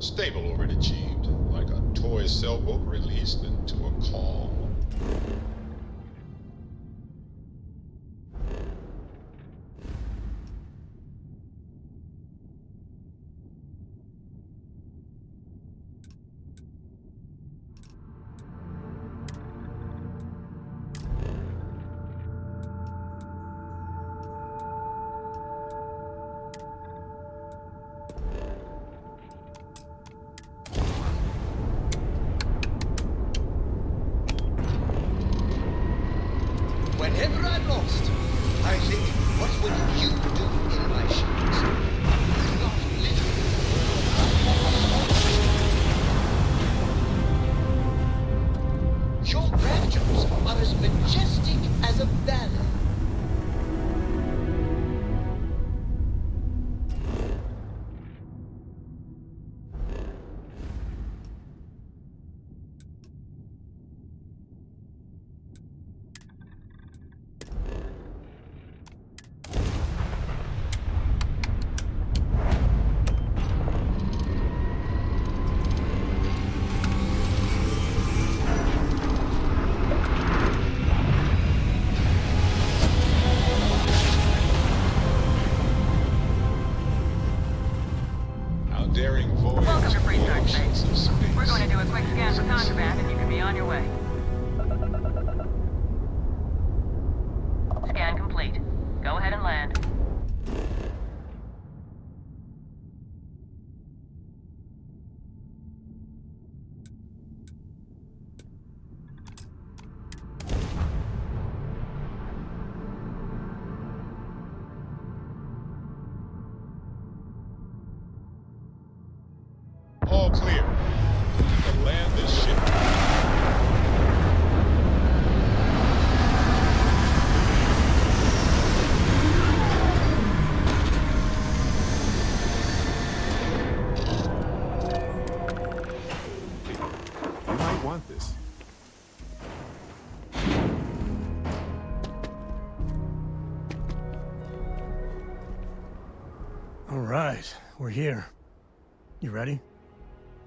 Stable over it achieved, like a toy sailboat released into a calm. Whenever I'm lost, I think, what would you do in my shoes? Not literally. Your grandchildren are as majestic as a ballet. Daring voyage. Welcome to Free Start Space. Space. We're going to do a quick scan for contraband and you can be on your way. Scan complete. Go ahead and land. All clear. You can land this ship. You might want this. All right, we're here. You ready?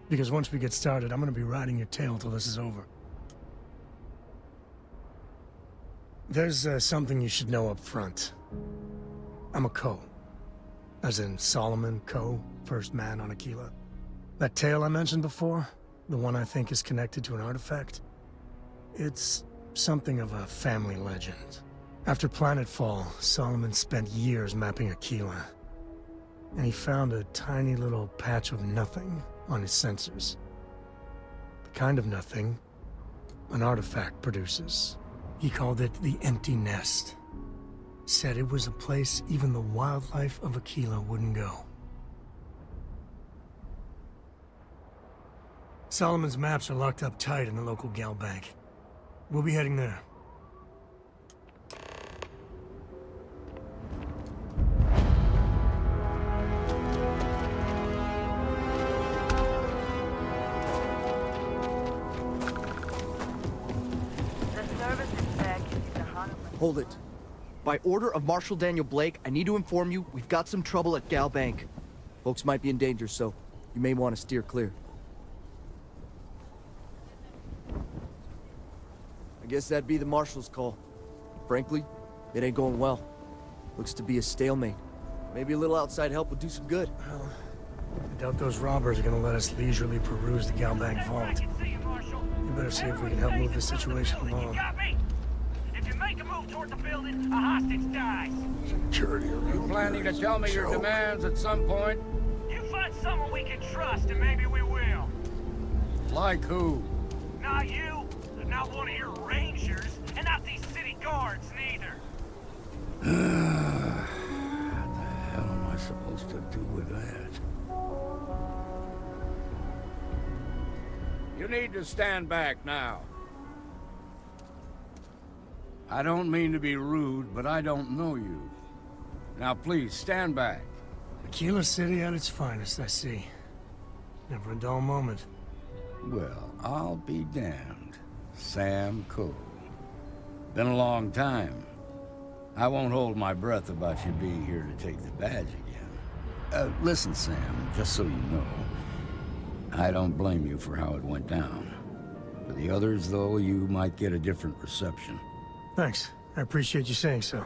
Because once we get started, I'm gonna be riding your tail till this is over. There's something you should know up front. I'm a Co. As in Solomon Co., first man on Aquila. That tale I mentioned before, the one I think is connected to an artifact, it's something of a family legend. After Planetfall, Solomon spent years mapping Aquila, and he found a tiny little patch of nothing on his sensors. The kind of nothing an artifact produces. He called it the Empty Nest. Said it was a place even the wildlife of Aquila wouldn't go. Solomon's maps are locked up tight in the local gal bank. We'll be heading there. Hold it. By order of Marshal Daniel Blake, I need to inform you we've got some trouble at Gal Bank. Folks might be in danger, so you may want to steer clear. I guess that'd be the Marshal's call. Frankly, it ain't going well. Looks to be a stalemate. Maybe a little outside help would do some good. Well, I doubt those robbers are gonna let us leisurely peruse the gal bank vault. We better see if we can help move this situation along. Make a move toward the building, a hostage dies. Security around You planning to tell me your demands at some point? You find someone we can trust, and maybe we will. Like who? Not you, not one of your rangers, and not these city guards, neither. What the hell am I supposed to do with that? You need to stand back now. I don't mean to be rude, but I don't know you. Now please, stand back. Aquila City at its finest, I see. Never a dull moment. Well, I'll be damned. Sam Cole. Been a long time. I won't hold my breath about you being here to take the badge again. Listen, Sam, just so you know, I don't blame you for how it went down. For the others, though, you might get a different reception. Thanks. I appreciate you saying so.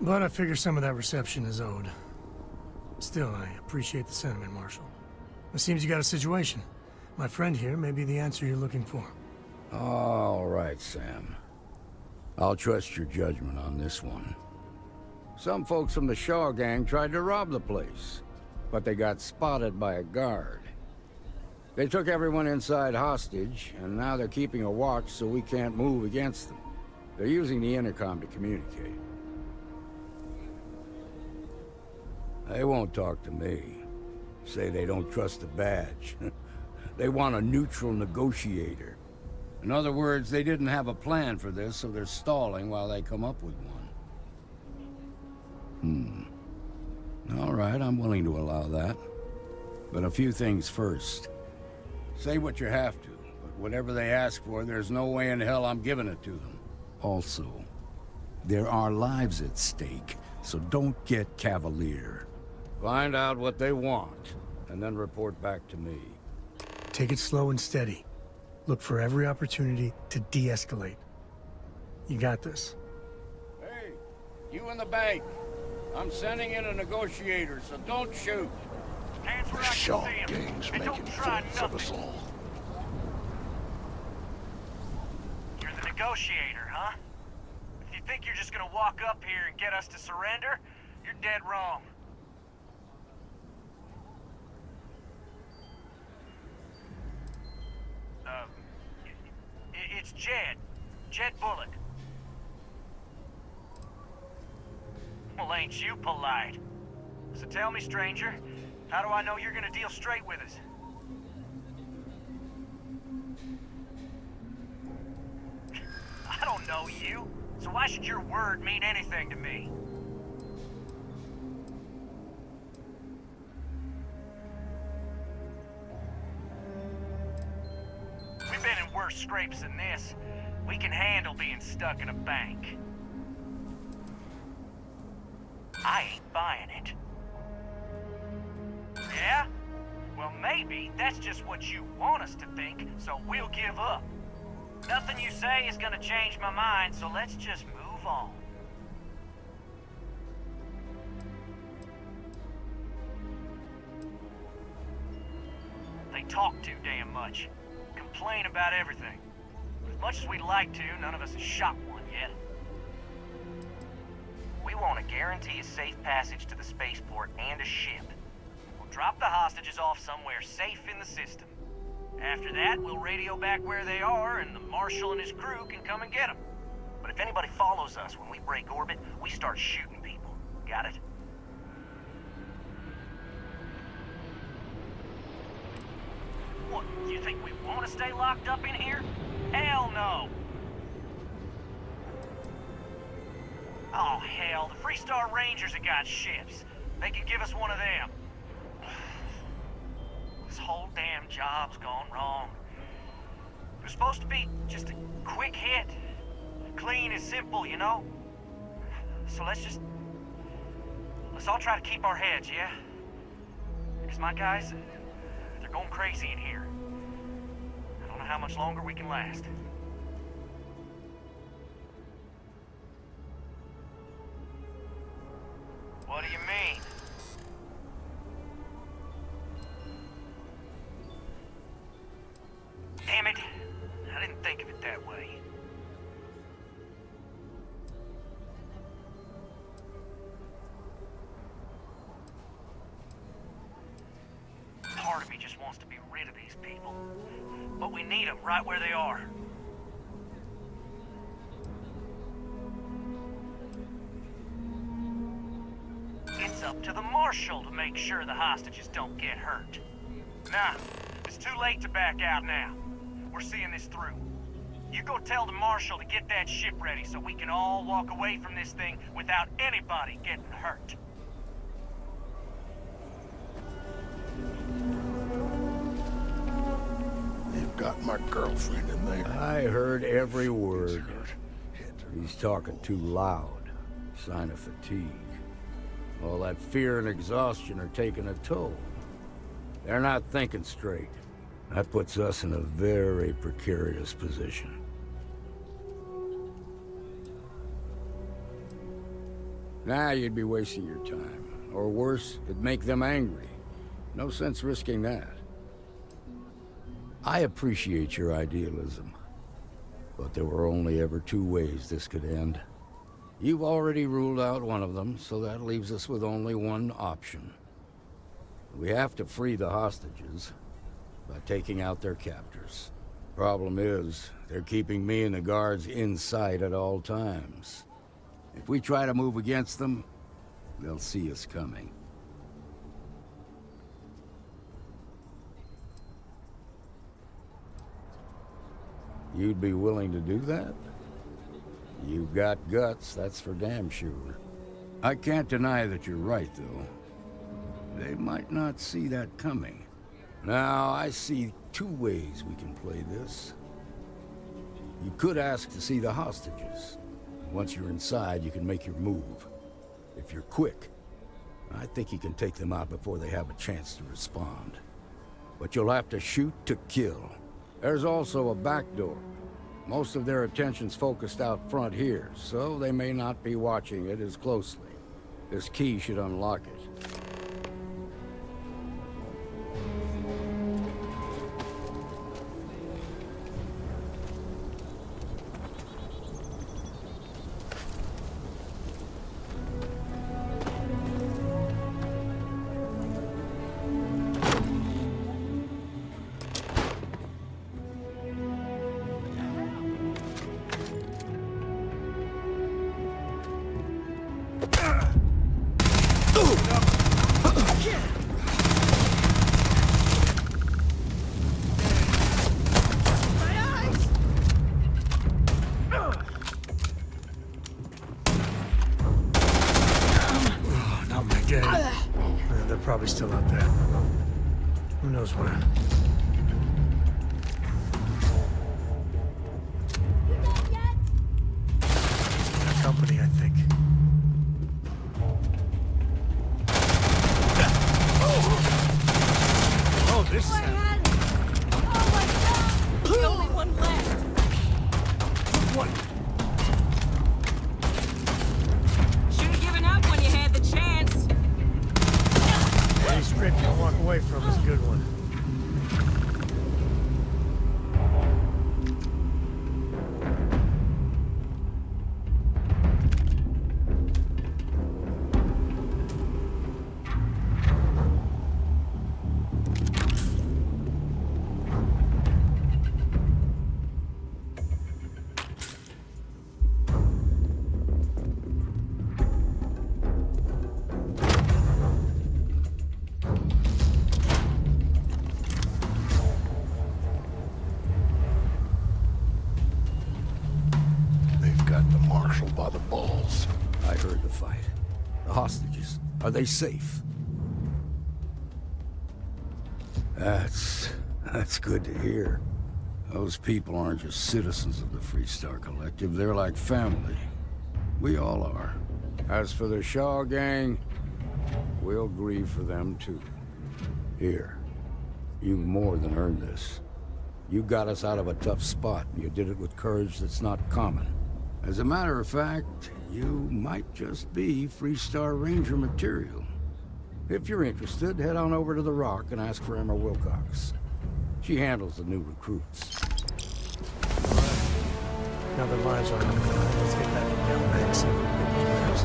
But I figure some of that reception is owed. Still, I appreciate the sentiment, Marshal. It seems you got a situation. My friend here may be the answer you're looking for. All right, Sam. I'll trust your judgment on this one. Some folks from the Shaw gang tried to rob the place, but they got spotted by a guard. They took everyone inside hostage, and now they're keeping a watch so we can't move against them. They're using the intercom to communicate. They won't talk to me. Say they don't trust the badge. They want a neutral negotiator. In other words, they didn't have a plan for this, so they're stalling while they come up with one. All right, I'm willing to allow that. But a few things first. Say what you have to, but whatever they ask for, there's no way in hell I'm giving it to them. Also, there are lives at stake, so don't get cavalier. Find out what they want, and then report back to me. Take it slow and steady. Look for every opportunity to de-escalate. You got this. Hey, you in the bank. I'm sending in a negotiator, so don't shoot. Hands where I can Shaw see 'em. gang's And making don't try fools of us nothing. all. You're the negotiator, huh? If you think you're just gonna walk up here and get us to surrender, you're dead wrong. It's Jed. Jed Bullock. Well, ain't you polite? So tell me, stranger, how do I know you're gonna deal straight with us? I don't know you, so why should your word mean anything to me? We've been in worse scrapes than this. We can handle being stuck in a bank. I ain't buying it. Yeah? Well, maybe that's just what you want us to think, so we'll give up. Nothing you say is gonna change my mind, so let's just move on. They talk too damn much. Complain about everything. But as much as we'd like to, none of us has shot one yet. We want to guarantee a safe passage to the spaceport and a ship. We'll drop the hostages off somewhere safe in the system. After that, we'll radio back where they are, and the Marshal and his crew can come and get them. But if anybody follows us when we break orbit, we start shooting people. Got it? What, you think we want to stay locked up in here? Hell no! Oh, hell, the Freestar Rangers have got ships. They can give us one of them. This whole damn job's gone wrong. It was supposed to be just a quick hit. Clean and simple, you know? So let's all try to keep our heads, yeah? Because my guys, they're going crazy in here. I don't know how much longer we can last. What do you mean? Damn it! I didn't think of it that way. Part of me just wants to be rid of these people. But we need them right where they are. It's up to the Marshal to make sure the hostages don't get hurt. Nah, it's too late to back out now. We're seeing this through. You go tell the Marshal to get that ship ready so we can all walk away from this thing without anybody getting hurt. You've got my girlfriend in there. I heard every word. He's talking too loud. Sign of fatigue. All that fear and exhaustion are taking a toll. They're not thinking straight. That puts us in a very precarious position. Nah, you'd be wasting your time. Or worse, it'd make them angry. No sense risking that. I appreciate your idealism, but there were only ever two ways this could end. You've already ruled out one of them, so that leaves us with only one option. We have to free the hostages by taking out their captors. Problem is, they're keeping me and the guards in sight at all times. If we try to move against them, they'll see us coming. You'd be willing to do that? You've got guts, that's for damn sure. I can't deny that you're right, though. They might not see that coming. Now, I see two ways we can play this. You could ask to see the hostages. Once you're inside, you can make your move. If you're quick, I think you can take them out before they have a chance to respond. But you'll have to shoot to kill. There's also a back door. Most of their attention's focused out front here, so they may not be watching it as closely. This key should unlock it. They're probably still out there. Who knows where? Got company, I think. Oh, this is happening. Oh my god! The only one left! What? Should have given up when you had the chance. Any script you walk away from is a good one. They've got the marshal by the balls. I heard the fight. The hostages, are they safe? That's good to hear. Those people aren't just citizens of the Freestar Collective, they're like family. We all are. As for the Shaw gang, we'll grieve for them too. Here, you've more than earned this. You got us out of a tough spot, and you did it with courage that's not common. As a matter of fact, you might just be Freestar Ranger material. If you're interested, head on over to the Rock and ask for Emma Wilcox. She handles the new recruits. Now their lives are on the line. Let's get back to Gal Banks and get these maps.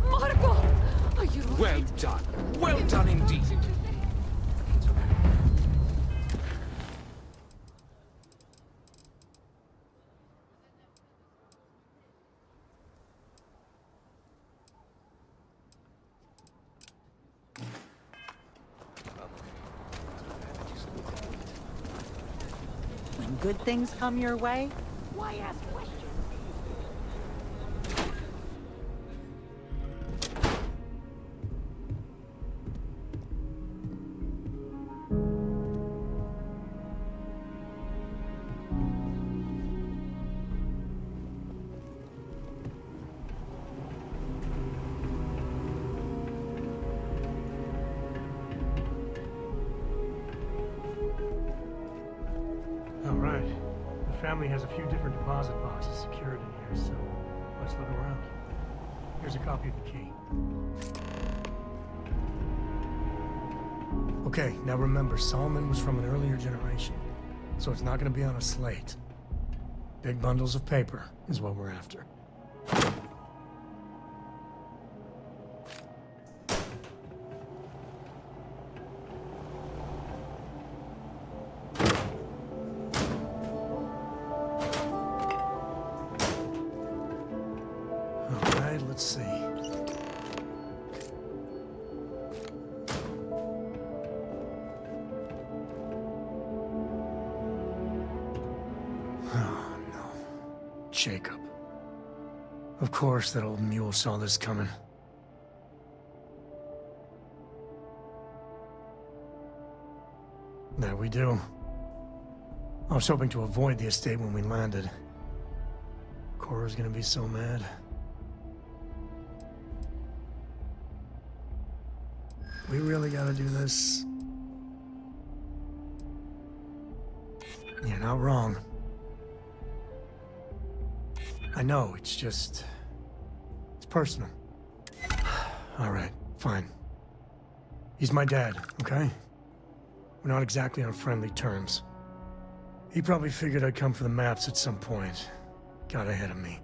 Marco! Are you all Well right? done. Well done indeed. and good things come your way, why ask questions? All right. The family has a few different deposit boxes secured in here, so let's look around. Here's a copy of the key. Okay, now remember, Solomon was from an earlier generation, so it's not going to be on a slate. Big bundles of paper is what we're after. All right, let's see. Oh, no. Jacob. Of course that old mule saw this coming. There we do. I was hoping to avoid the estate when we landed. Cora's gonna be so mad. We really gotta do this? You're not wrong. I know, it's just... it's personal. Alright, fine. He's my dad, okay? We're not exactly on friendly terms. He probably figured I'd come for the maps at some point. Got ahead of me.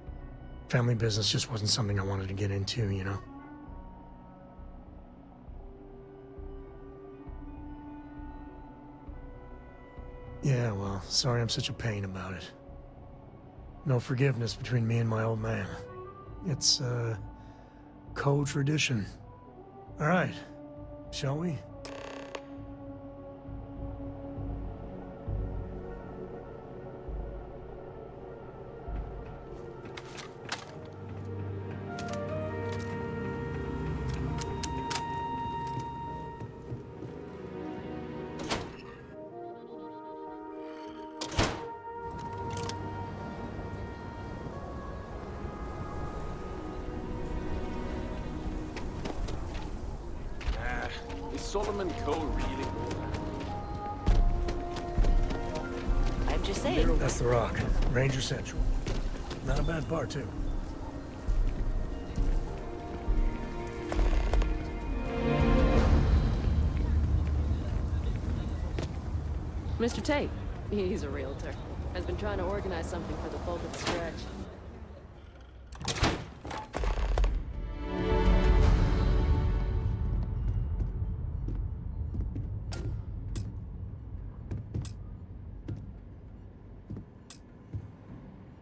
Family business just wasn't something I wanted to get into, you know? Yeah, well, sorry I'm such a pain about it. No forgiveness between me and my old man. It's, co-tradition. All right, shall we? Is Solomon Cole really? I'm just saying. That's the Rock. Ranger Central. Not a bad bar, too. Mr. Tate, he's a realtor, has been trying to organize something for the folk at the stretch.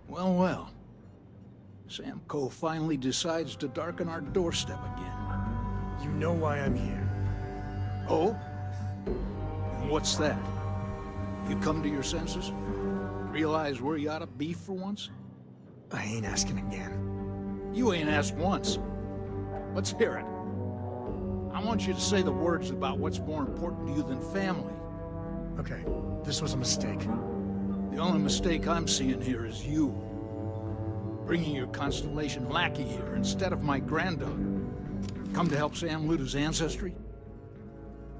Well, well. Sam Coe finally decides to darken our doorstep again. You know why I'm here. Oh? And what's that? You come to your senses? Realize where you ought to be for once? I ain't asking again. You ain't asked once. Let's hear it. I want you to say the words about what's more important to you than family. Okay, this was a mistake. The only mistake I'm seeing here is you. Bringing your Constellation lackey here instead of my granddaughter. Come to help Sam loot his ancestry?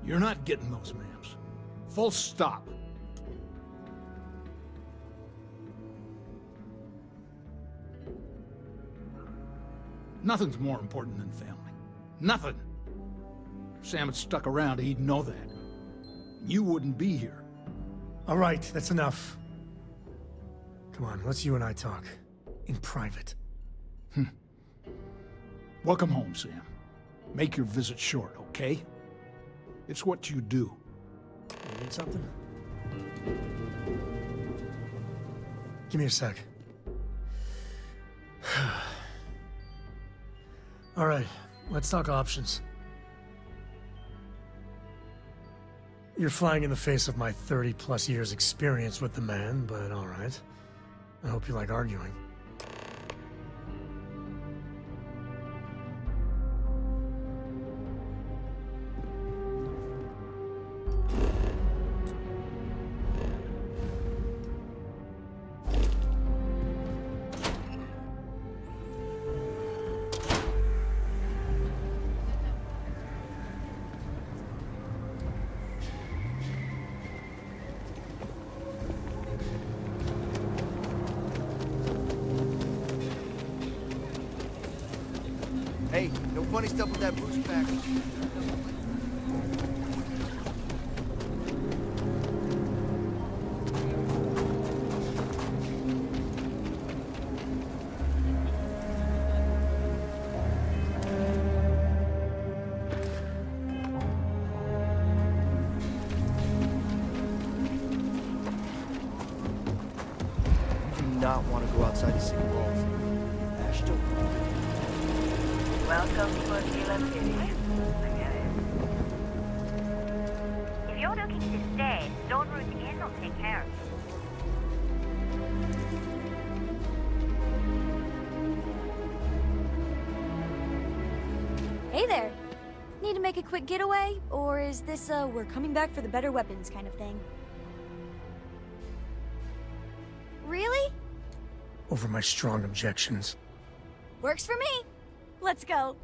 You're not getting those maps. Full stop. Nothing's more important than family. Nothing. If Sam had stuck around, he'd know that. You wouldn't be here. All right, that's enough. Come on, let's you and I talk. In private. Welcome home, Sam. Make your visit short, okay? It's what you do. You need something? Give me a sec. All right, let's talk options. You're flying in the face of my 30-plus years experience with the man, but alright. I hope you like arguing. Hey, no funny stuff with that boost pack. You do not want to go outside the city walls. Ash, don't. Welcome to Tequila City. I get it. If you're looking to stay, Stone Root Inn will take care of you. Hey there. Need to make a quick getaway? Or is this we're coming back for the better weapons kind of thing? Really? Over my strong objections. Works for me. Let's go.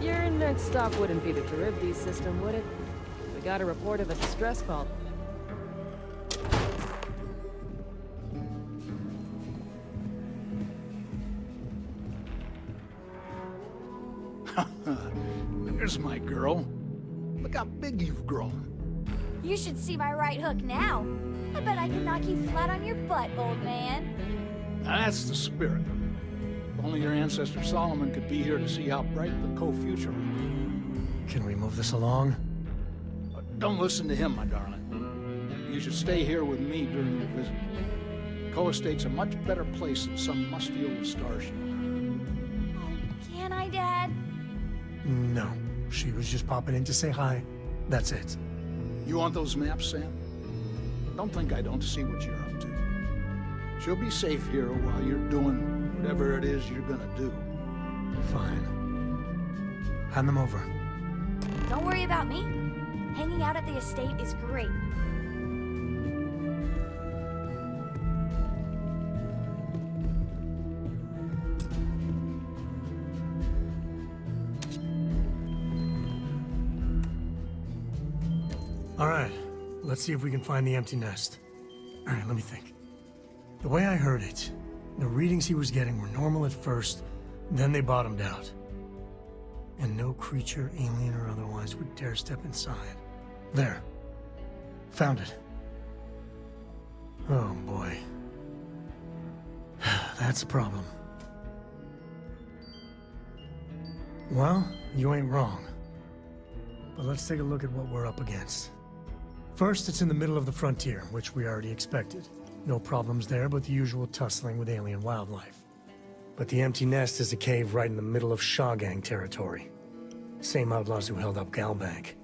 Your next stop wouldn't be the Charybdis system, would it? We got a report of a distress call. There's my girl. Look how big you've grown. You should see my right hook now. I bet I can knock you flat on your butt, old man. That's the spirit. If only your ancestor Solomon could be here to see how bright the co-future will be. Can we move this along? Don't listen to him, my darling. You should stay here with me during your visit. Co-estate's a much better place than some musty old starship. Can I, Dad? No. She was just popping in to say hi. That's it. You want those maps, Sam? Don't think I don't see what you're up to. She'll be safe here while you're doing whatever it is you're gonna do. Fine. Hand them over. Don't worry about me. Hanging out at the estate is great. All right, let's see if we can find the empty nest. All right, let me think. The way I heard it, the readings he was getting were normal at first, then they bottomed out. And no creature, alien or otherwise, would dare step inside. There. Found it. Oh boy. That's a problem. Well, you ain't wrong. But let's take a look at what we're up against. First, it's in the middle of the frontier, which we already expected. No problems there, but the usual tussling with alien wildlife. But the empty nest is a cave right in the middle of Shawgang territory. Same outlaws who held up Galbank.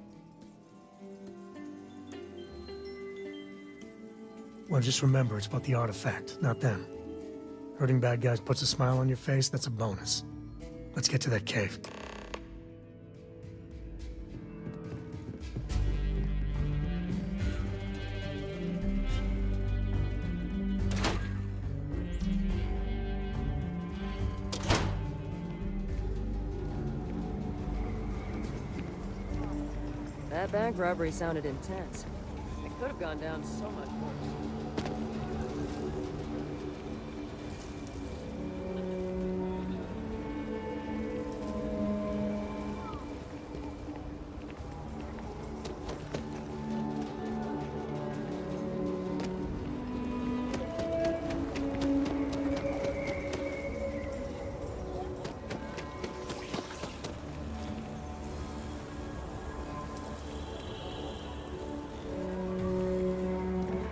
Well, just remember, it's about the artifact, not them. Hurting bad guys puts a smile on your face, that's a bonus. Let's get to that cave. That bank robbery sounded intense. It could have gone down so much worse.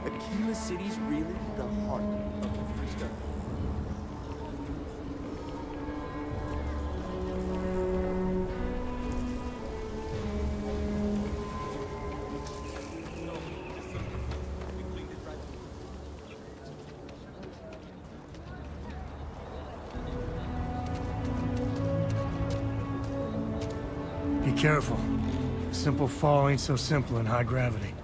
Aquila City's really the heart of the freestyle. Be careful. Simple fall ain't so simple in high gravity.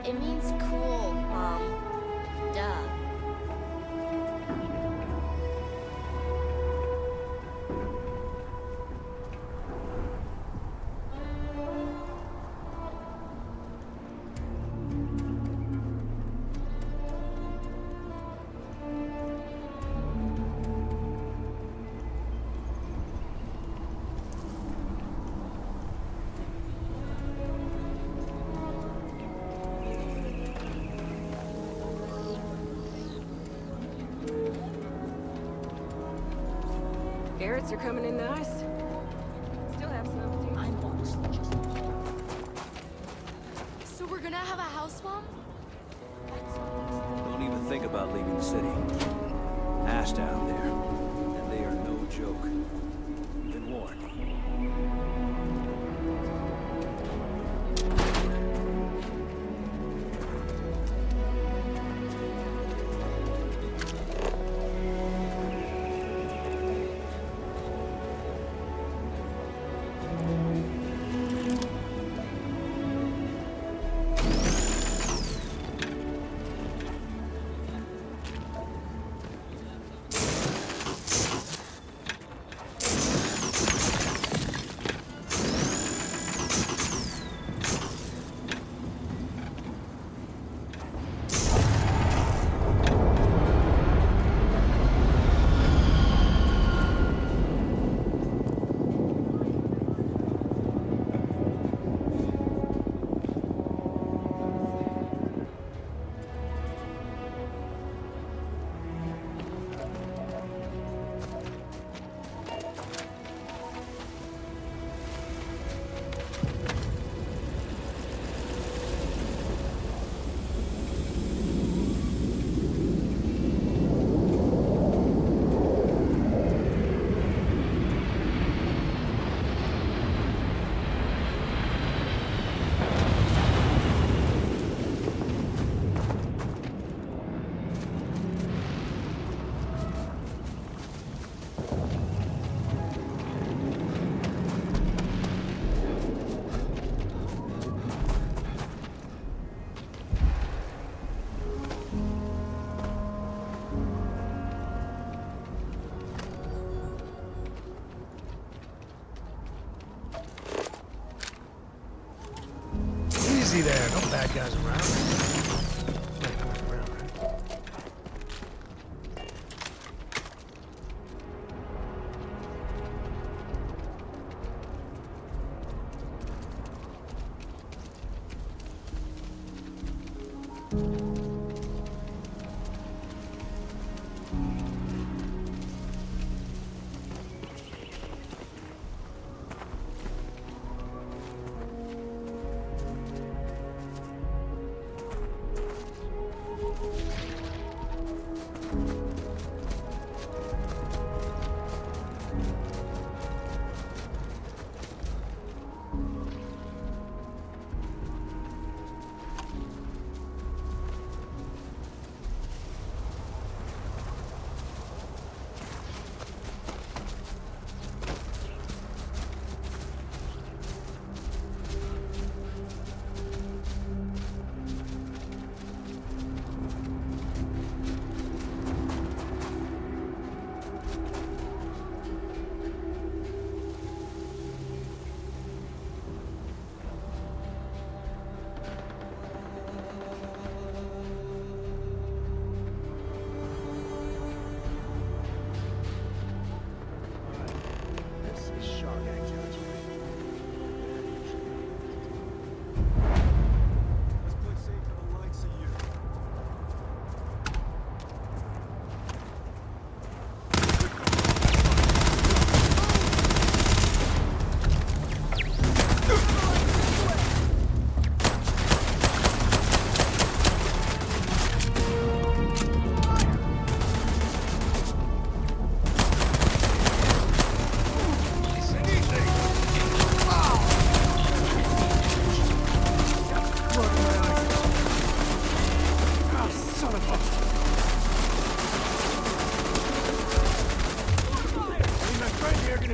It means cool, Mom. Duh. Garrett's are coming in nice. Still have some too. I'm honestly just... So we're gonna have a house, Mom? Don't even think about leaving the city. Ash down there, and they are no joke. You've been warned. Easy there, no bad guys around. Wait, where's around, right?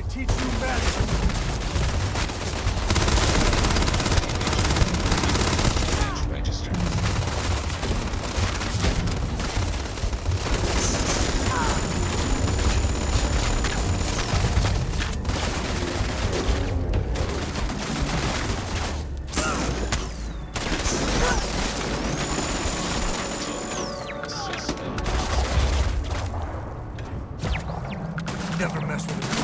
teach you magic. Register. Never mess with it.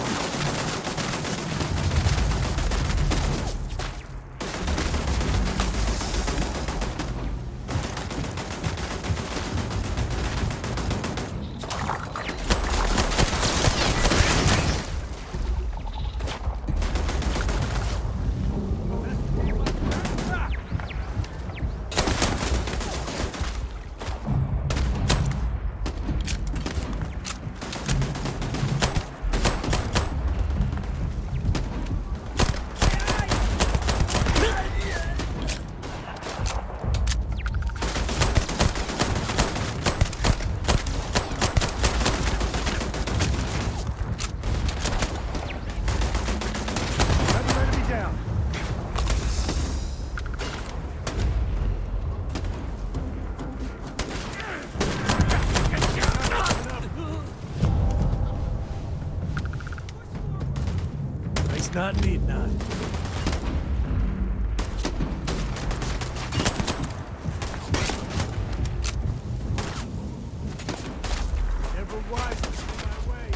Not need not. Never wise to my way.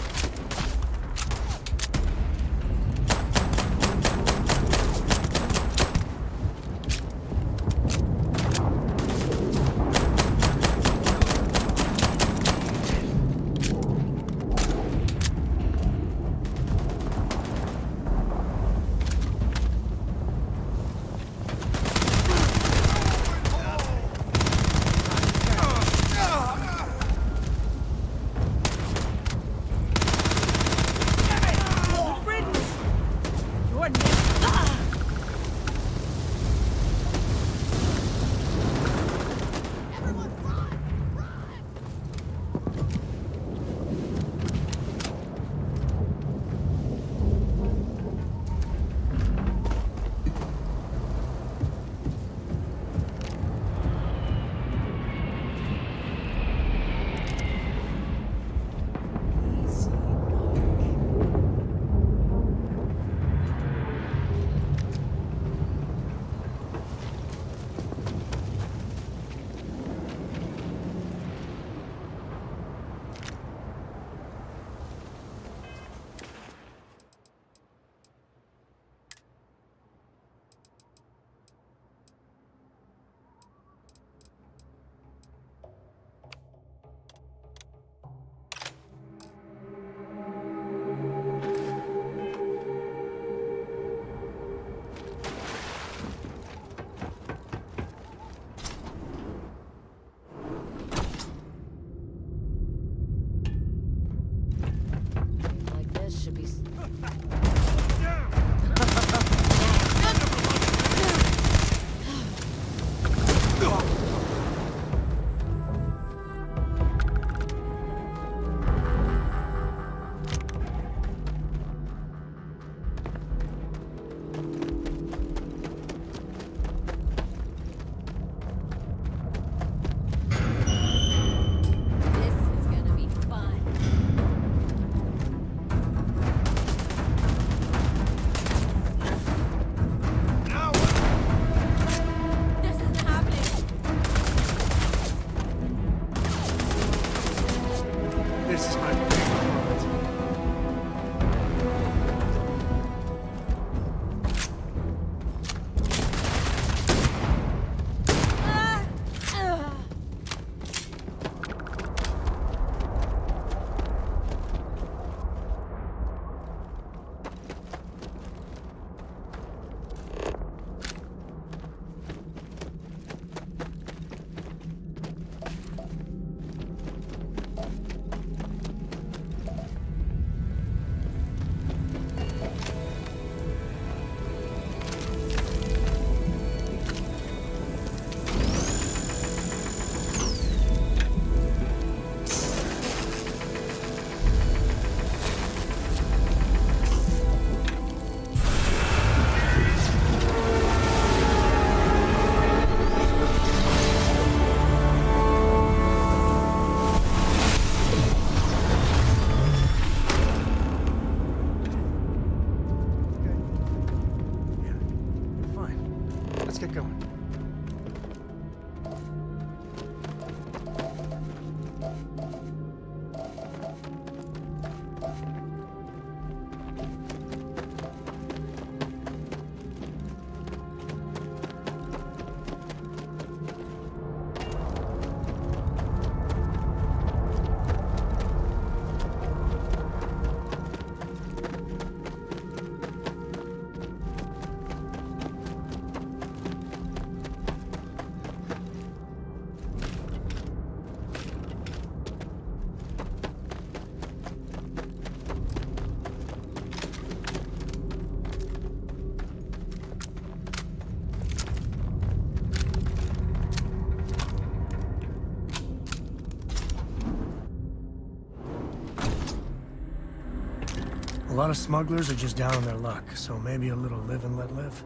lot of smugglers are just down on their luck, so maybe a little live and let live.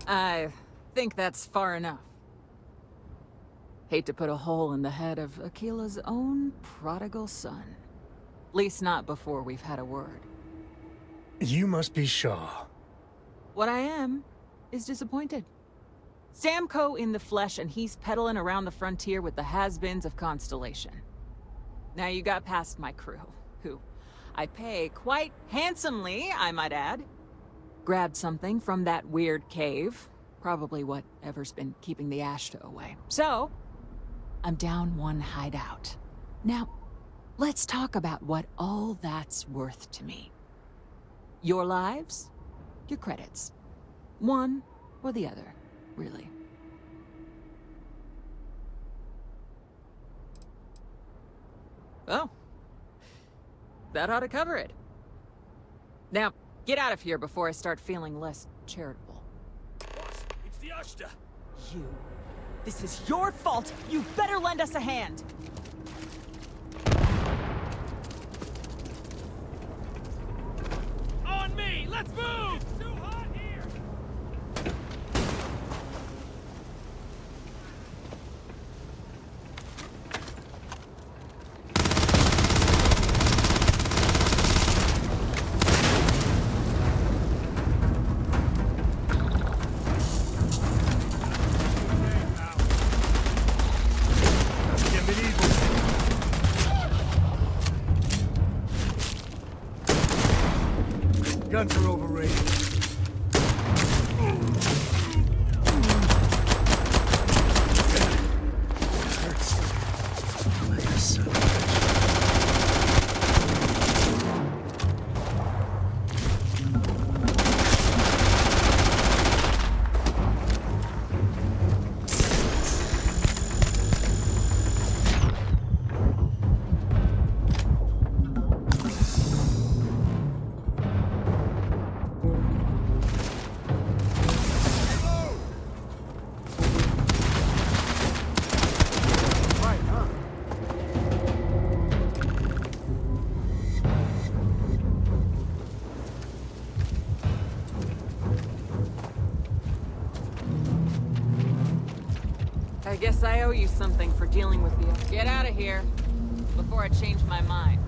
I think that's far enough. Hate to put a hole in the head of Akila's own prodigal son. At least not before we've had a word. You must be Shaw. What I am is disappointed. Samco in the flesh, and he's peddling around the frontier with the has-beens of Constellation. Now you got past my crew, who I pay quite handsomely, I might add. Grabbed something from that weird cave. Probably whatever's been keeping the Ashta away. So, I'm down one hideout. Now, let's talk about what all that's worth to me. Your lives, your credits. One or the other, really. Oh. That ought to cover it. Now, get out of here before I start feeling less charitable. Boss, it's the Ashta. You. This is your fault! You better lend us a hand! On me! Let's move! It's too hot here! Guns are overrated. Hurts like a son of a bitch. I guess I owe you something for dealing with the... Get out of here, before I change my mind.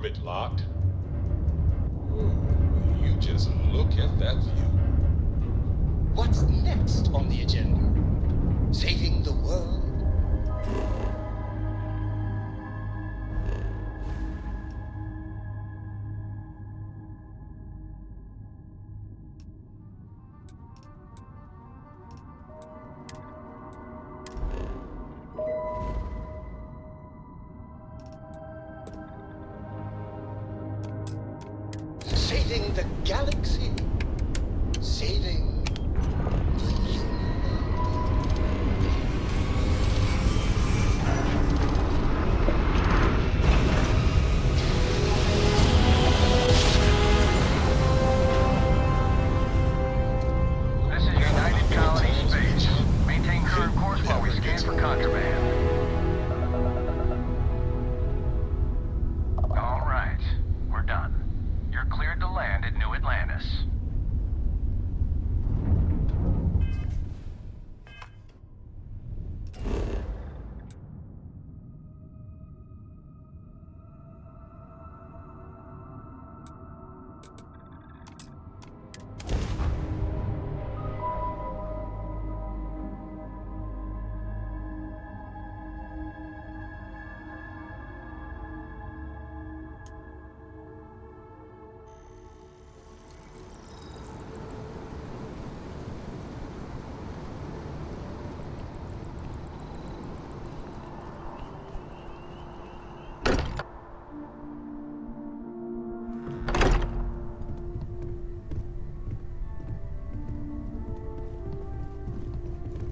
orbit locked. You just look at that view. What's next on the agenda? Saving the world? Saving the galaxy? Saving the This is United Colony Space. Maintain current course while we scan for contraband. All right, we're done. You're cleared to land at New Atlantis.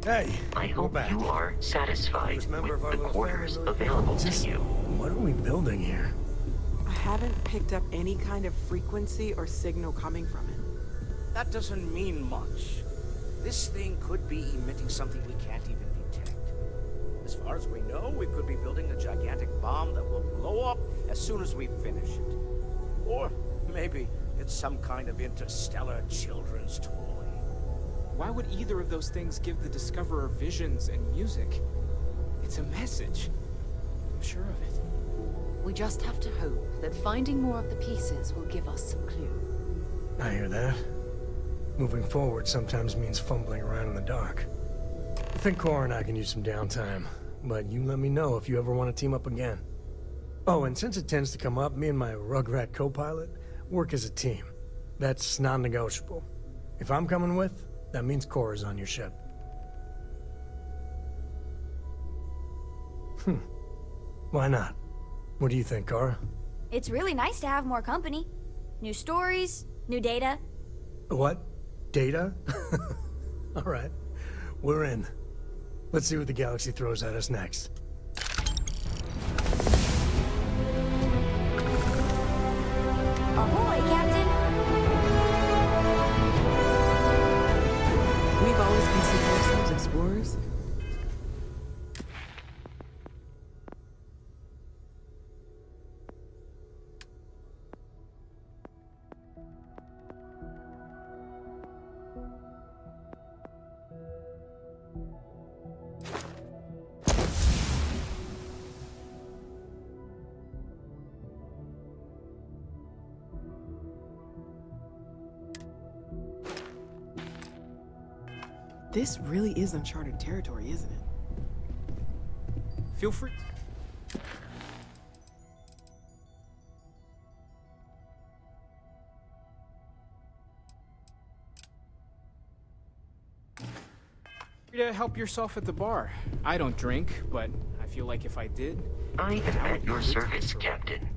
Hey, I hope back. you are satisfied with the quarters available to you. What are we building here? I haven't picked up any kind of frequency or signal coming from it. That doesn't mean much. This thing could be emitting something we can't even detect. As far as we know, we could be building a gigantic bomb that will blow up as soon as we finish it. Or maybe it's some kind of interstellar children's toy. Why would either of those things give the Discoverer visions and music? It's a message. I'm sure of it. We just have to hope that finding more of the pieces will give us some clue. I hear that. Moving forward sometimes means fumbling around in the dark. I think Cora and I can use some downtime, but you let me know if you ever want to team up again. Oh, and since it tends to come up, me and my Rugrat co-pilot work as a team. That's non-negotiable. If I'm coming with, that means Cora's on your ship. Why not? What do you think, Cora? It's really nice to have more company. New stories, new data. What? Data? All right. We're in. Let's see what the galaxy throws at us next. Ahoy, Captain! We've always considered ourselves explorers. This really is uncharted territory, isn't it? Feel free. Free to help yourself at the bar. I don't drink, but I feel like if I did... I am at your service, Captain.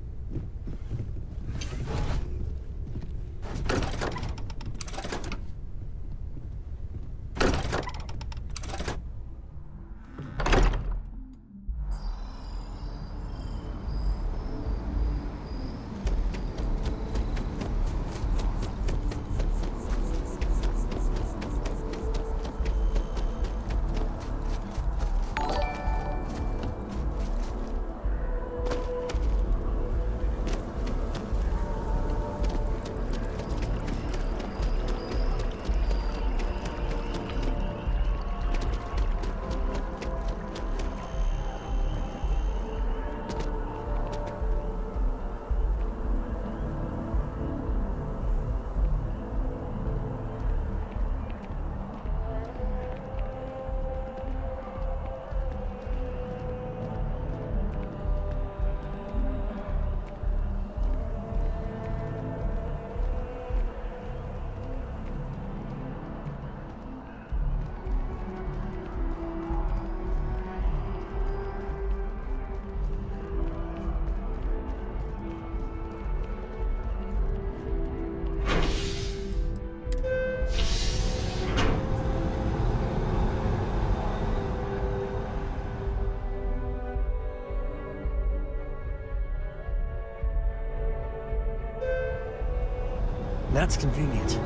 That's convenient.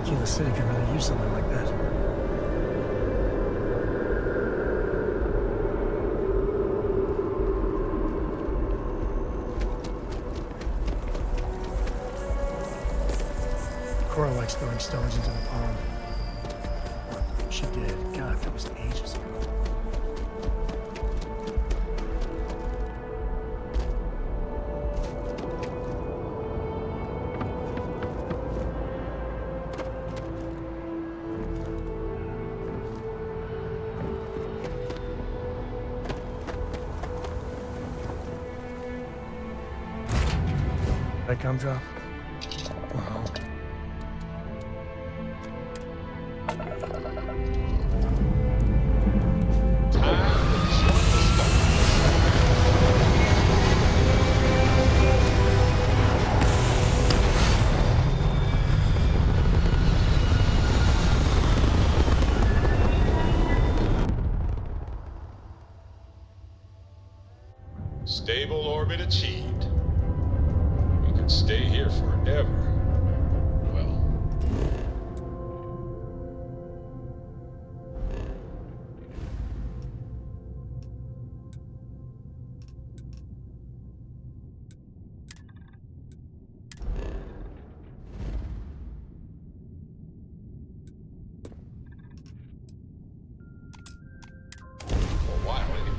Kilo City could really use something like that. Cora likes throwing stones into the pond. She did. God, that was ages ago. Did I come drop? Wow. Stable orbit achieved. We could stay here forever. Well, for a while anyway.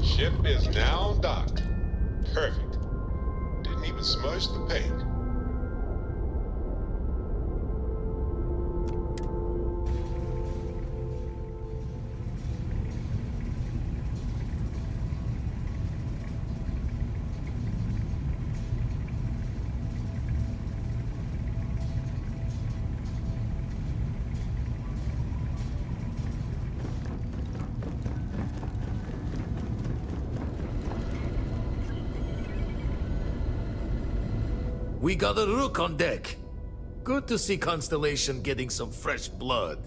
Ship is now docked. Perfect. Didn't even smudge the paint. We got a rook on deck. Good to see Constellation getting some fresh blood.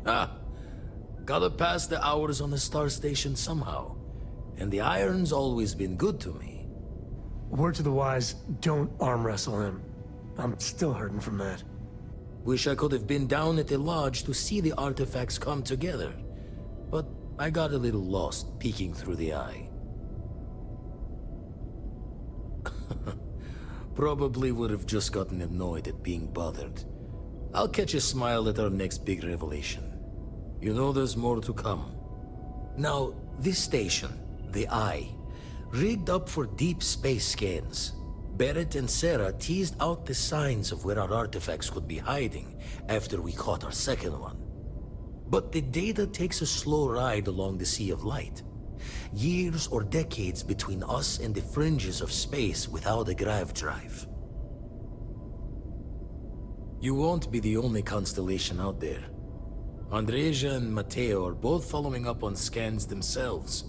Ah, gotta pass the hours on the star station somehow. And the Iron's always been good to me. Word to the wise, don't arm wrestle him. I'm still hurting from that. Wish I could have been down at the lodge to see the artifacts come together. But I got a little lost peeking through the eye. Probably would have just gotten annoyed at being bothered. I'll catch a smile at our next big revelation. You know there's more to come. Now, this station, the Eye, rigged up for deep space scans. Barrett and Sarah teased out the signs of where our artifacts could be hiding after we caught our second one. But the data takes a slow ride along the Sea of Light. Years or decades between us and the fringes of space without a grav drive. You won't be the only constellation out there. Andreja and Mateo are both following up on scans themselves.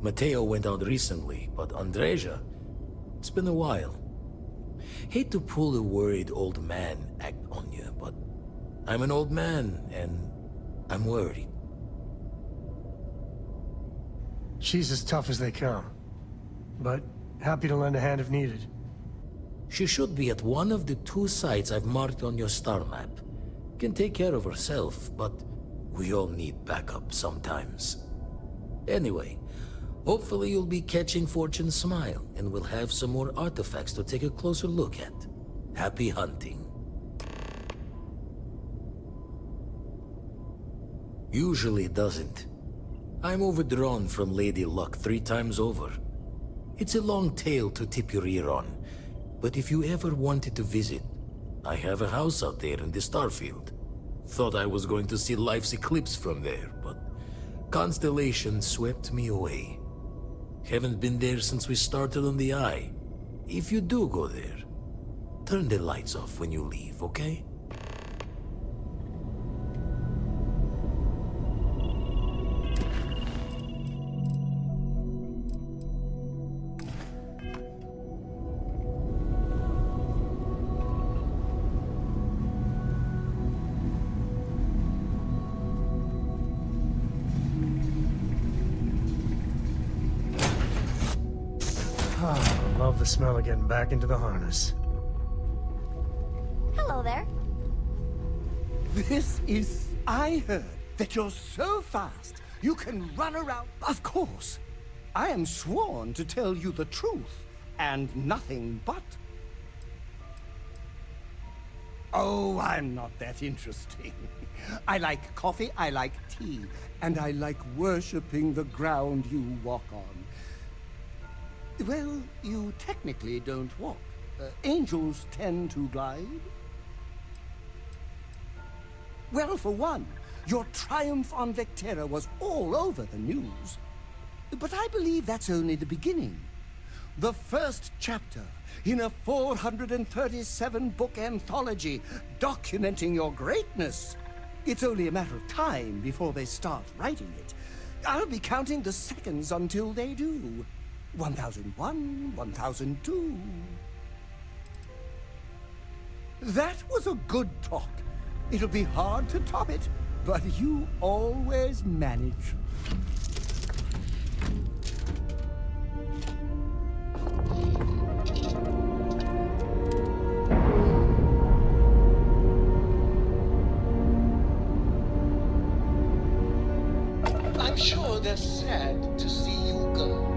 Mateo went out recently, but Andreja, it's been a while. Hate to pull a worried old man act on you, but I'm an old man, and I'm worried. She's as tough as they come. But happy to lend a hand if needed. She should be at one of the 2 sites I've marked on your star map. Can take care of herself, but we all need backup sometimes. Anyway, hopefully you'll be catching Fortune's smile, and we'll have some more artifacts to take a closer look at. Happy hunting. Usually it doesn't. I'm overdrawn from Lady Luck 3 times over. It's a long tale to tip your ear on, but if you ever wanted to visit, I have a house out there in the Starfield. Thought I was going to see life's eclipse from there, but Constellation swept me away. Haven't been there since we started on the Eye. If you do go there, turn the lights off when you leave, okay? Ah, love the smell of getting back into the harness. Hello there. This is... I heard that you're so fast, you can run around... Of course. I am sworn to tell you the truth, and nothing but. Oh, I'm not that interesting. I like coffee, I like tea, and I like worshipping the ground you walk on. Well, you technically don't walk. Angels tend to glide. Well, for one, your triumph on Vectera was all over the news. But I believe that's only the beginning. The first chapter in a 437-book anthology documenting your greatness. It's only a matter of time before they start writing it. I'll be counting the seconds until they do. 1001, 1002. That was a good talk. It'll be hard to top it, but you always manage. I'm sure they're sad to see you go.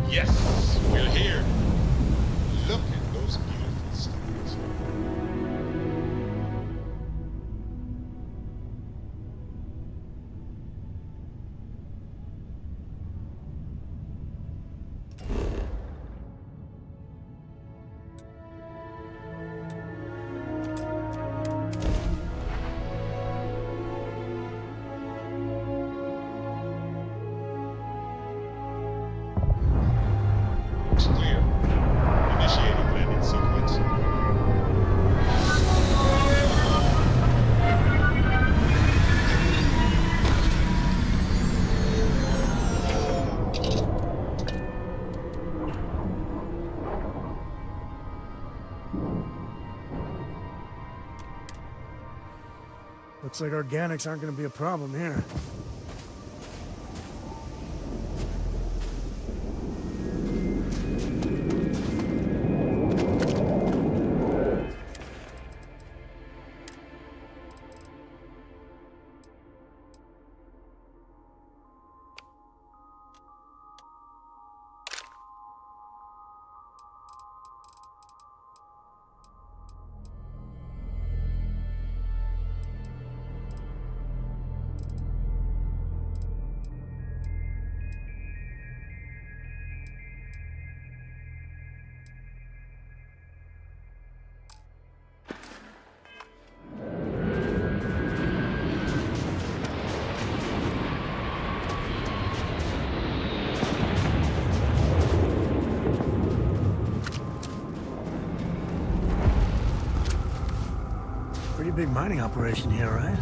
Yes, we're here. Look at those beautiful stars. Looks clear. Initiating landing sequence. Looks like organics aren't going to be a problem here. big mining operation here, right?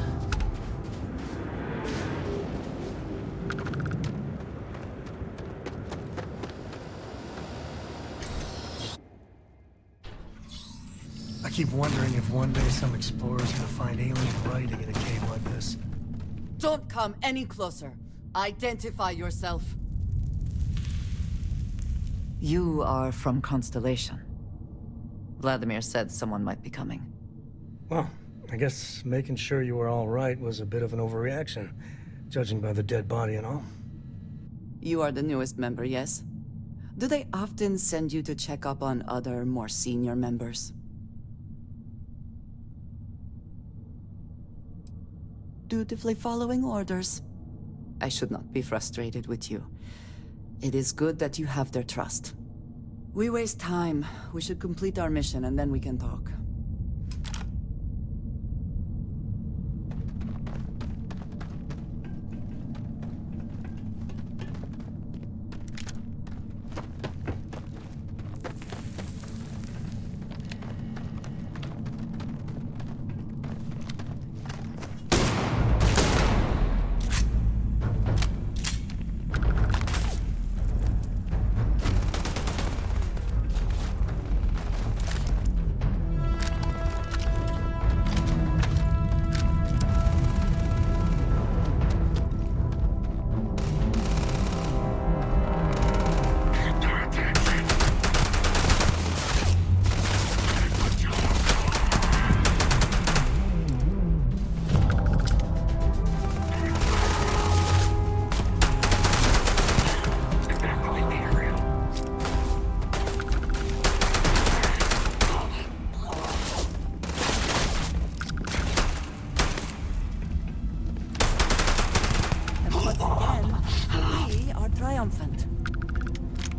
I keep wondering if one day some explorer's gonna find alien writing in a cave like this. Don't come any closer. Identify yourself. You are from Constellation. Vladimir said someone might be coming. Well, I guess making sure you were all right was a bit of an overreaction, judging by the dead body and all. You are the newest member, yes? Do they often send you to check up on other, more senior members? Dutifully following orders. I should not be frustrated with you. It is good that you have their trust. We waste time. We should complete our mission and then we can talk.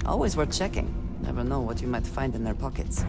Always worth checking. Never know what you might find in their pockets.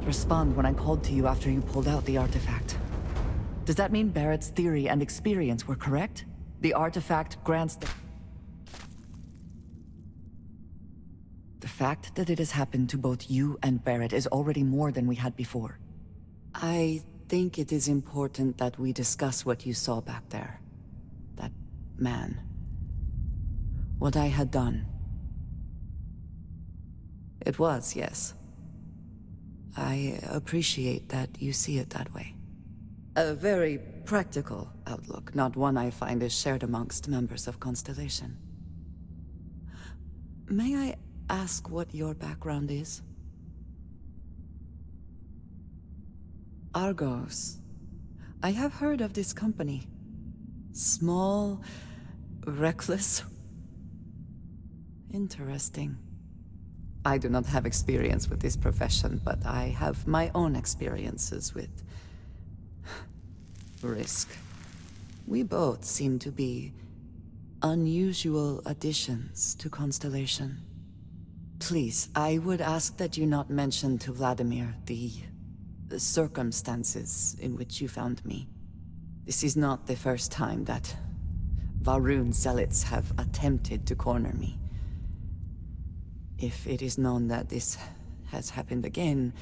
not respond when I called to you after you pulled out the artifact. Does that mean Barrett's theory and experience were correct? The artifact grants the fact that it has happened to both you and Barrett is already more than we had before. I think it is important that we discuss what you saw back there. That man. What I had done. It was, yes. I appreciate that you see it that way. A very practical outlook, not one I find is shared amongst members of Constellation. May I ask what your background is? Argos. I have heard of this company. Small, reckless. Interesting. I do not have experience with this profession, but I have my own experiences with risk. We both seem to be unusual additions to Constellation. Please, I would ask that you not mention to Vladimir the circumstances in which you found me. This is not the first time that Varun zealots have attempted to corner me. If it is known that this has happened again,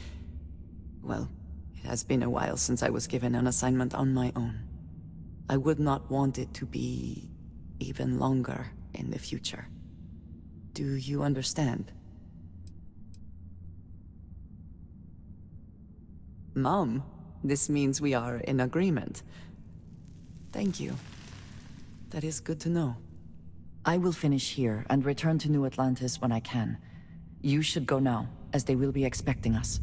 well, it has been a while since I was given an assignment on my own. I would not want it to be even longer in the future. Do you understand? Mom, this means we are in agreement. Thank you. That is good to know. I will finish here and return to New Atlantis when I can. You should go now, as they will be expecting us.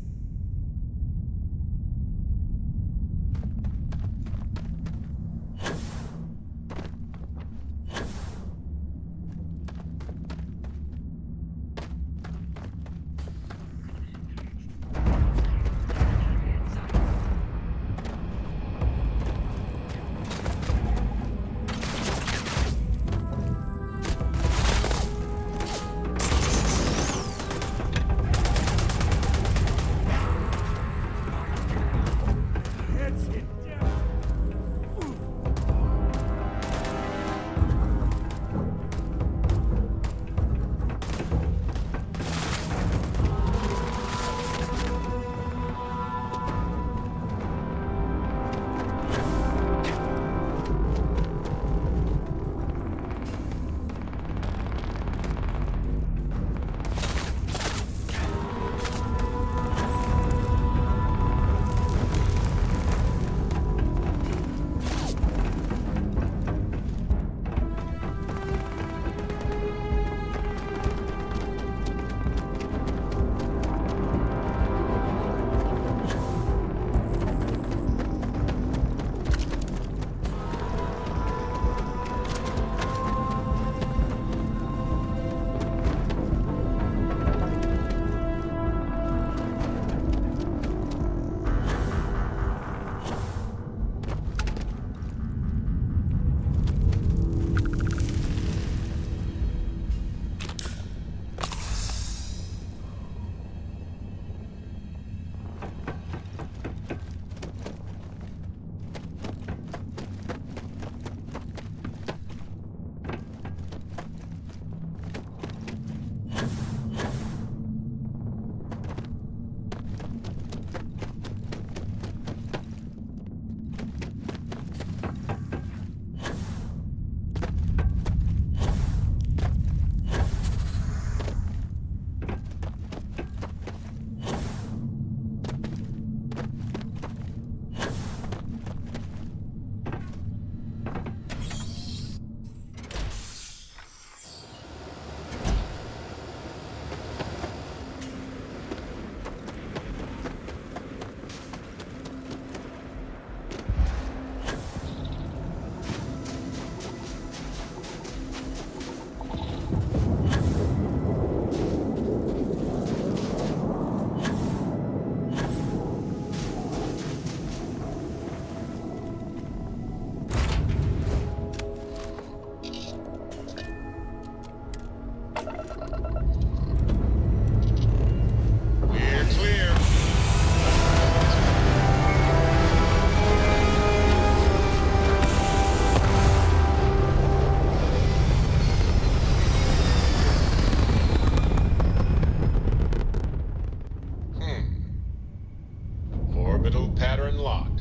Orbital pattern locked.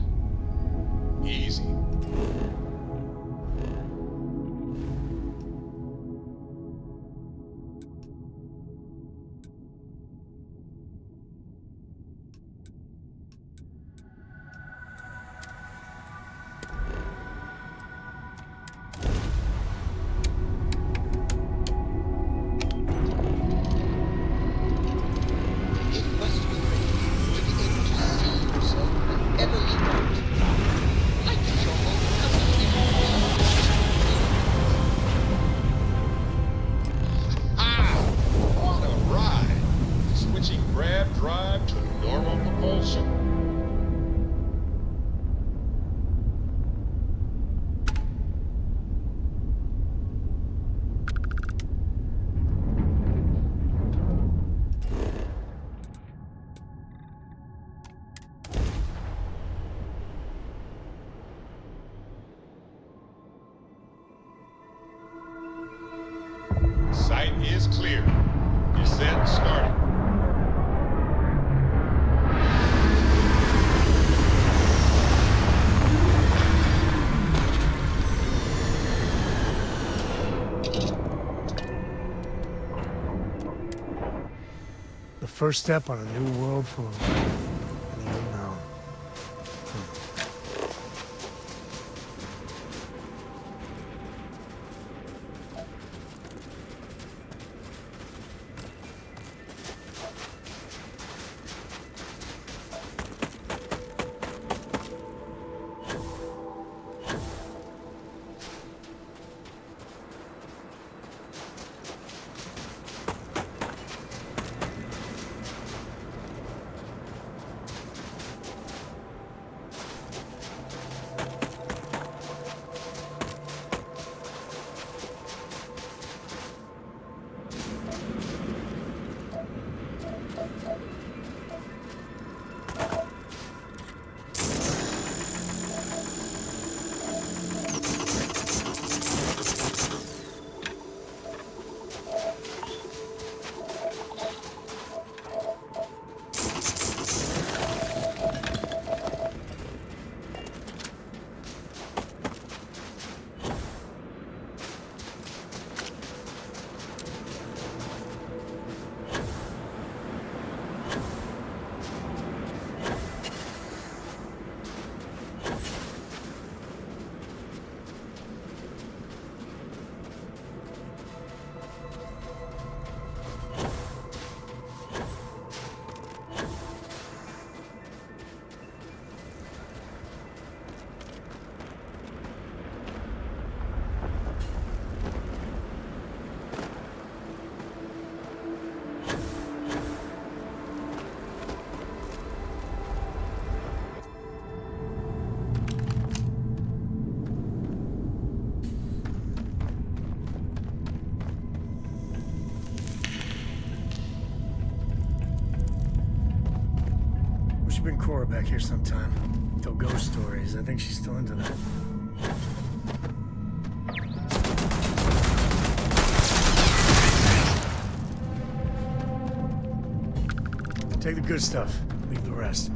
Easy. What a ride! Switching grab drive to normal propulsion. Sight is clear. Descent starting. The first step on a new world full of life and the unknown. We should bring Cora back here sometime. Tell ghost stories. I think she's still into that. Take the good stuff. Leave the rest.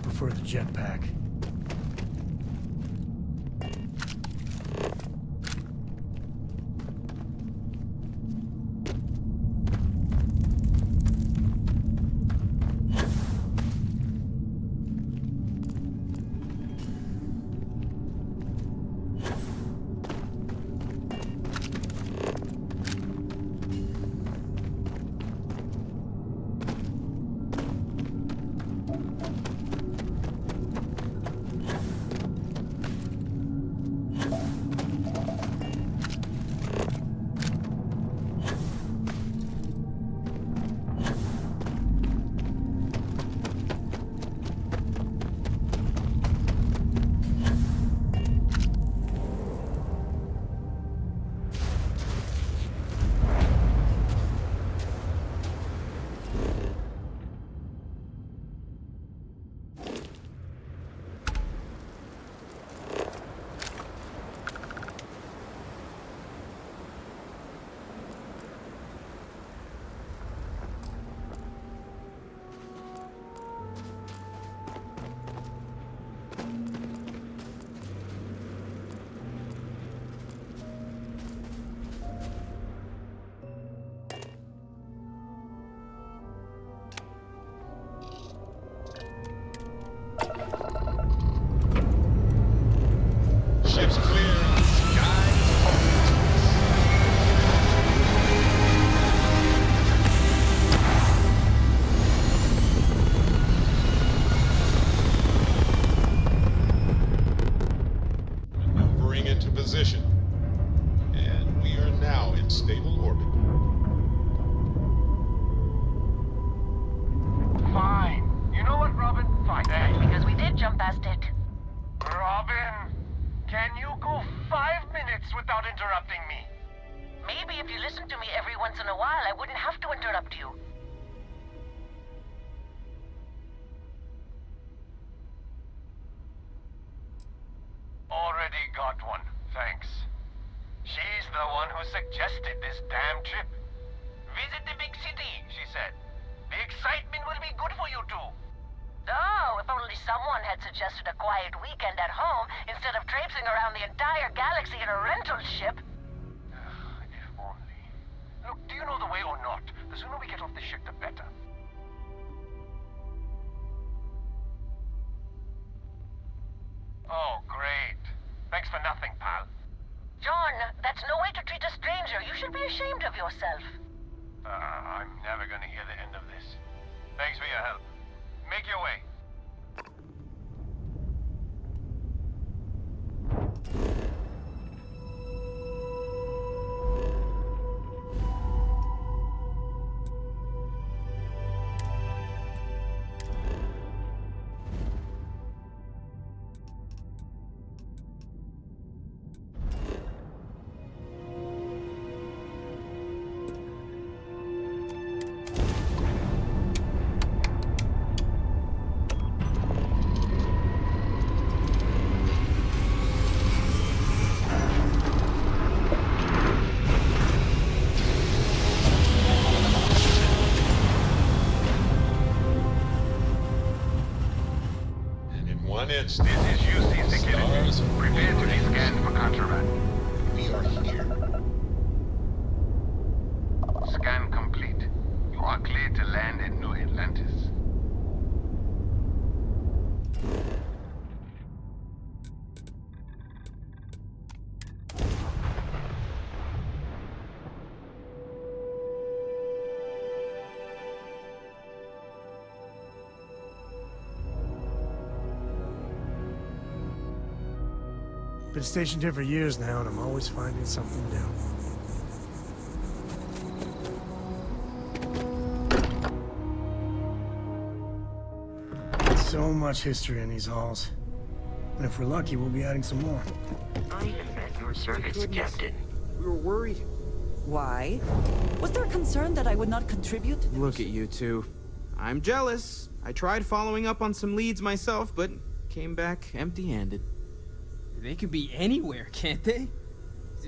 prefer the jetpack. Ship's clear. Sky is falling. Maneuvering into position. And we are now in stable orbit. Fine. You know what, Robin? Fine. Because we did jump past it. Robin, can you go 5 minutes without interrupting me? Maybe if you listened to me every once in a while, I wouldn't have to interrupt you. Already got one, thanks. She's the one who suggested this damn trip. Visit the big city, she said. The excitement will be good for you two. Oh, if only someone had suggested a quiet weekend at home instead of traipsing around the entire galaxy in a rental ship. If only. Look, do you know the way or not? The sooner we get off the ship, the better. Oh, great. Thanks for nothing, pal. John, that's no way to treat a stranger. You should be ashamed of yourself. I'm never gonna hear the end of this. Thanks for your help. Make your way. One instant. This is UC security. Stars Prepare to be scanned for contraband. We are here. Scan complete. You are cleared to land in New Atlantis. Been stationed here for years now, and I'm always finding something new. So much history in these halls. And if we're lucky, we'll be adding some more. I am at your service, Captain. We were worried. Why? Was there a concern that I would not contribute? Look at you two. I'm jealous. I tried following up on some leads myself, but came back empty-handed. They could be anywhere, can't they?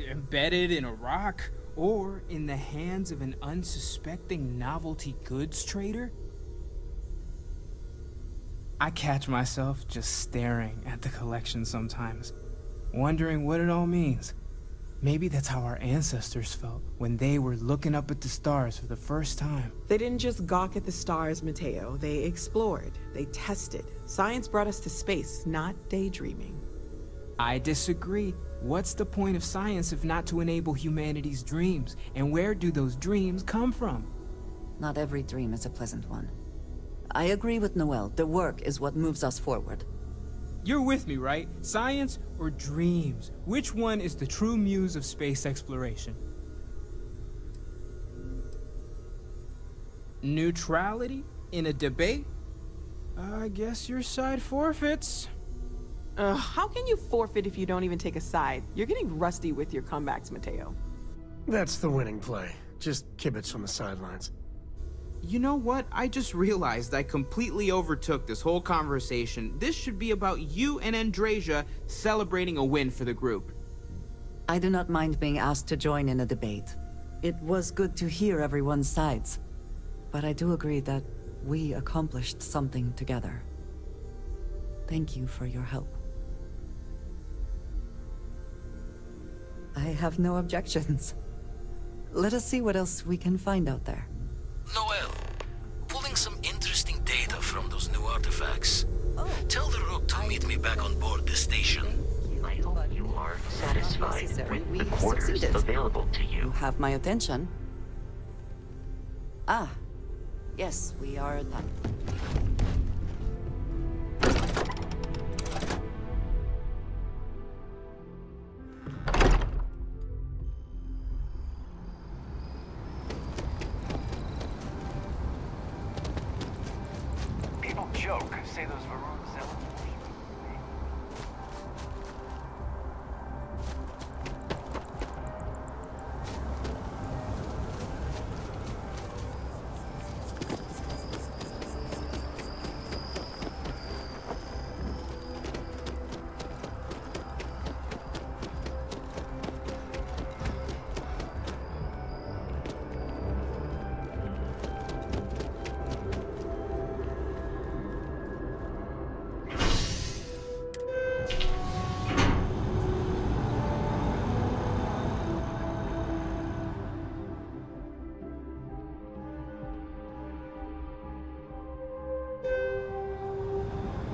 Embedded in a rock, or in the hands of an unsuspecting novelty goods trader? I catch myself just staring at the collection sometimes, wondering what it all means. Maybe that's how our ancestors felt when they were looking up at the stars for the first time. They didn't just gawk at the stars, Mateo. They explored. They tested. Science brought us to space, not daydreaming. I disagree. What's the point of science if not to enable humanity's dreams? And where do those dreams come from? Not every dream is a pleasant one. I agree with Noel. The work is what moves us forward. You're with me, right? Science or dreams? Which one is the true muse of space exploration? Neutrality in a debate? I guess your side forfeits. How can you forfeit if you don't even take a side? You're getting rusty with your comebacks, Mateo. That's the winning play. Just kibitz from the sidelines. You know what? I just realized I completely overtook this whole conversation. This should be about you and Andrasia celebrating a win for the group. I do not mind being asked to join in a debate. It was good to hear everyone's sides. But I do agree that we accomplished something together. Thank you for your help. I have no objections. Let us see what else we can find out there. Noel, pulling some interesting data from those new artifacts. Tell the Rook to meet me back on board the station. I hope you are satisfied Necessary. with We the have quarters succeeded. available to You you. have my attention. Ah, yes, we are done. People joke, say those Varun zealots.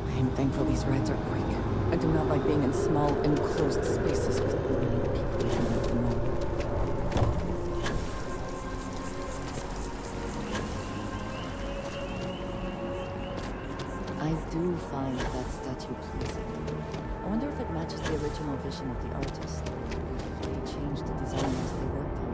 I am thankful these rides are quick. I do not like being in small, enclosed spaces with many people I do not know. I do find that statue pleasing. I wonder if it matches the original vision of the artist, or if they changed the design as they worked on it.